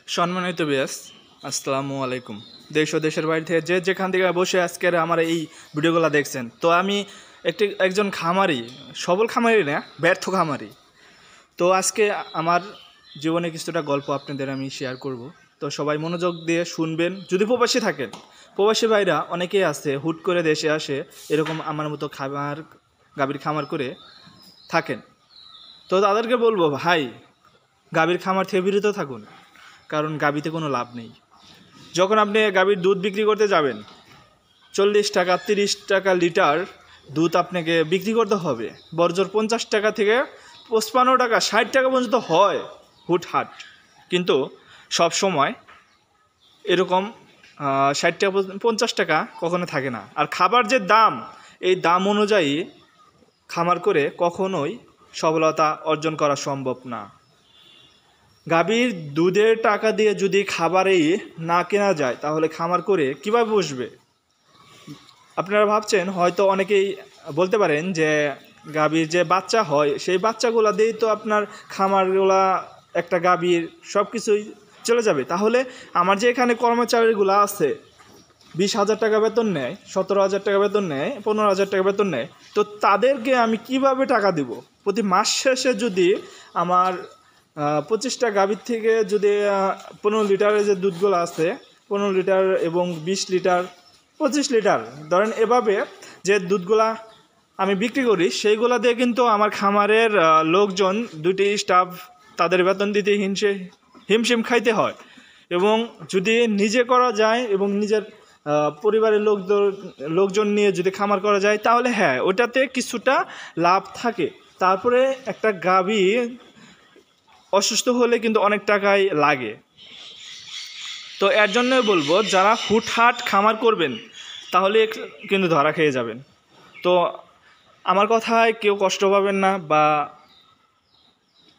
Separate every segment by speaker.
Speaker 1: সম্মানিত বিয়াস, আসসালামু আলাইকুম। দেশ ও দেশের বাইরে থেকে যে যেখান থেকে বসে আজকের আমার এই ভিডিওগুলো দেখছেন, তো আমি একজন খামারি, সবল খামারি না, ব্যর্থ খামারি। তো আজকে আমার জীবনে কিছুটা গল্প আপনাদের আমি শেয়ার করব। তো সবাই মনোযোগ দিয়ে শুনবেন। যদি প্রবাসী থাকেন, প্রবাসী ভাইরা অনেকেই আছে হুট করে দেশে আসে, এরকম আমার মতো গাভীর খামার করে থাকেন। তো তাদেরকে বলবো, ভাই গাভীর খামার থেকে বিরত থাকুন, কারণ গাভীতে কোনো লাভ নেই। যখন আপনি গাভীর দুধ বিক্রি করতে যাবেন, 40 টাকা 30 টাকা লিটার দুধ আপনাকে বিক্রি করতে হবে। বর্জর 50 টাকা থেকে 55 টাকা 60 টাকা পর্যন্ত হয় হুটহাট, কিন্তু সব সময় এরকম 60 টাকা 50 টাকা কখনো থাকে না। আর খাবার যে দাম, এই দাম অনুযায়ী খামার করে কখনোই সফলতা অর্জন করা সম্ভব না। গাভীর দুধের টাকা দিয়ে যদি খাবারেই না কেনা যায়, তাহলে খামার করে কীভাবে বসবে? আপনারা ভাবছেন, হয়তো অনেকেই বলতে পারেন যে গাভীর যে বাচ্চা হয়, সেই বাচ্চাগুলা দিয়েই তো আপনার খামারগুলা, একটা গাভীর সব কিছুই চলে যাবে। তাহলে আমার যে এখানে কর্মচারীগুলো আছে, 20,000 টাকা বেতন নেয়, 17,000 টাকা বেতন নেয়, 15,000 টাকা বেতন নেয়, তো তাদেরকে আমি কিভাবে টাকা দিব? প্রতি মাস শেষে যদি আমার 25টা গাভীর থেকে যদি 15 লিটারের যে দুধগুলো আছে, 15 লিটার এবং 20 লিটার 25 লিটার ধরেন, এভাবে যে দুধগুলা আমি বিক্রি করি, সেইগুলা দিয়ে কিন্তু আমার খামারের লোকজন, দুটি স্টাফ, তাদের বেতন দিতে হিমশিম খাইতে হয়। এবং যদি নিজে করা যায় এবং নিজের পরিবারের লোকজন নিয়ে যদি খামার করা যায়, তাহলে হ্যাঁ, ওটাতে কিছুটা লাভ থাকে। তারপরে একটা গাভী অসুস্থ হলে কিন্তু অনেক টাকাই লাগে। তো এর জন্যই বলবো, যারা হুটহাট খামার করবেন, তাহলে কিন্তু ধরা খেয়ে যাবেন। তো আমার কথায় কেউ কষ্ট পাবেন না বা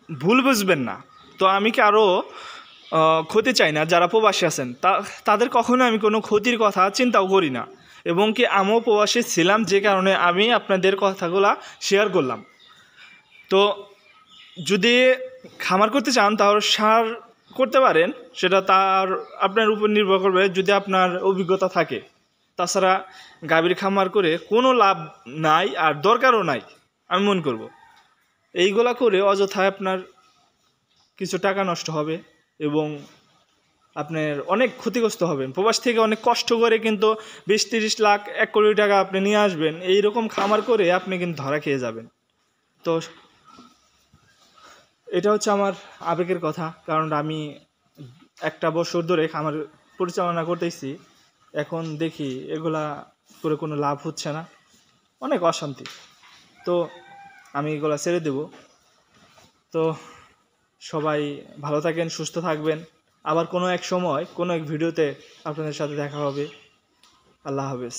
Speaker 1: ভুল বুঝবেন না। তো আমি কি আরও ক্ষতি চাই না। যারা প্রবাসী আছেন, তাদের কখনো আমি কোনো ক্ষতির কথা চিন্তাও করি না, এবং কি আমিও প্রবাসী ছিলাম, যে কারণে আমি আপনাদের কথাগুলা শেয়ার করলাম। তো যদি খামার করতে চান, তাহলে সার করতে পারেন, সেটা আপনার উপর নির্ভর করবে, যদি আপনার অভিজ্ঞতা থাকে। তাছাড়া গাভীর খামার করে কোনো লাভ নাই, আর দরকারও নাই আমি মনে করব। এইগুলা করে অযথায় আপনার কিছু টাকা নষ্ট হবে এবং আপনার অনেক ক্ষতিগ্রস্ত হবেন। প্রবাস থেকে অনেক কষ্ট করে কিন্তু 20-30 লাখ 1 কোটি টাকা আপনি নিয়ে আসবেন, এইরকম খামার করে আপনি কিন্তু ধরা খেয়ে যাবেন। তো এটা হচ্ছে আমার আবেগের কথা, কারণ আমি 1 বছর ধরে খামার পরিচালনা করতেছি। এখন দেখি এগুলা করে কোনো লাভ হচ্ছে না, অনেক অশান্তি। তো আমি এগুলা ছেড়ে দেব। তো সবাই ভালো থাকেন, সুস্থ থাকবেন। আবার কোনো এক সময় কোনো এক ভিডিওতে আপনাদের সাথে দেখা হবে। আল্লাহ হাফেজ।